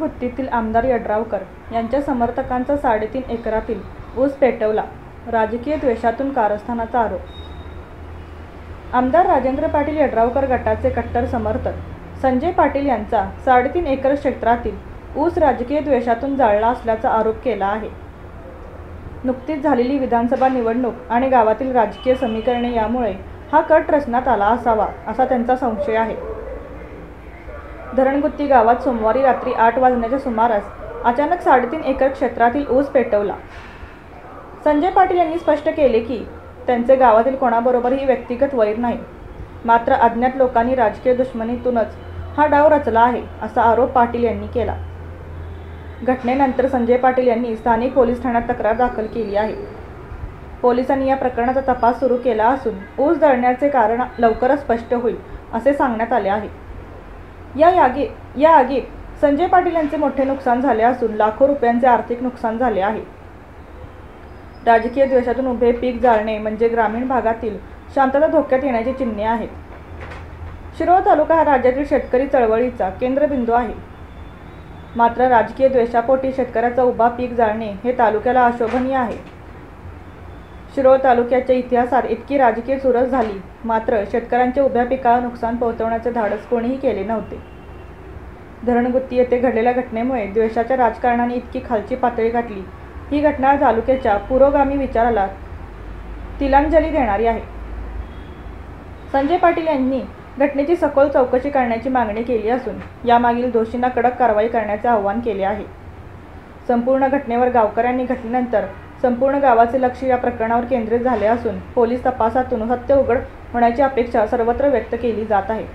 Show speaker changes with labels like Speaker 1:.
Speaker 1: गुत्तीतील आमदार यड्रावकर यांच्या समर्थकांचा 3.5 एकरातील ऊस पेटवला, राजकीय द्वेषातून कारस्थानाचा आरोप. आमदार राजेंद्र पाटील यड्रावकर गटाचे कट्टर समर्थक संजय पाटील यांचा 3.5 एकर क्षेत्रातील ऊस राजकीय द्वेषातून जाळला असल्याचा आरोप केला आहे. नुकतीच झालेली विधानसभा निवडणूक आणि गावातील राजकीय समीकरणे यामुळे हा कट रचण्यात आला असावा, असा त्यांचा संशय आहे. धरणगुत्ती गावात सोमवारी रात्री 8 वाजण्याच्या सुमारास अचानक 3.5 एकर क्षेत्रातील ऊस पेटवला. संजय पाटील यांनी स्पष्ट केले की त्यांचे गावातील कोणाबरोबरही व्यक्तिगत वैर नाही, मात्र अज्ञात लोकांनी राजकीय दुश्मनीतूनच हा डाव रचला आहे, असा आरोप पाटील यांनी केला. घटनेनंतर संजय पाटील यांनी स्थानिक पोलीस ठाण्यात तक्रार दाखल केली आहे. पोलिसांनी या प्रकरणाचा तपास सुरू केला असून ऊस जळण्याचे कारण लवकरच स्पष्ट होईल, असे सांगण्यात आले आहे. या आगीत संजय पाटील यांचे मोठे नुकसान झाले असून लाखो रुपयांचे आर्थिक नुकसान झाले आहे. राजकीय द्वेषातून उभे पीक जाळणे म्हणजे ग्रामीण भागातील शांतता धोक्यात येण्याची चिन्हे आहेत. शिरोळ तालुका हा राज्यातील शेतकरी चळवळीचा केंद्रबिंदू आहे. मात्र राजकीय द्वेषापोटी शेतकऱ्याचा उभा पीक जाळणे हे तालुक्याला अशोभनीय आहे. शिरोळ तालुक्याच्या इतिहासात इतकी राजकीय चुरस झाली, मात्र शेतकऱ्यांच्या उभ्या पिकाला नुकसान पोहोचवण्याचे धाडस कोणीही केले नव्हते. धरणगुत्ती येथे घडलेल्या घटनेमुळे द्वेषाच्या राजकारणाने इतकी खालची पातळी गाठली. ही घटना तालुक्याच्या पुरोगामी विचाराला तिलांजली देणारी आहे. संजय पाटील यांनी घटनेची सखोल चौकशी करण्याची मागणी केली असून यामागील दोषींना कडक कारवाई करण्याचे आवाहन केले आहे. संपूर्ण घटनेवर गावकऱ्यांनी घटनेनंतर संपूर्ण गावाचे लक्ष या प्रकरणावर केंद्रित झाले असून पोलीस तपासातून सत्य उघड होण्याची अपेक्षा सर्वत्र व्यक्त केली जात आहे.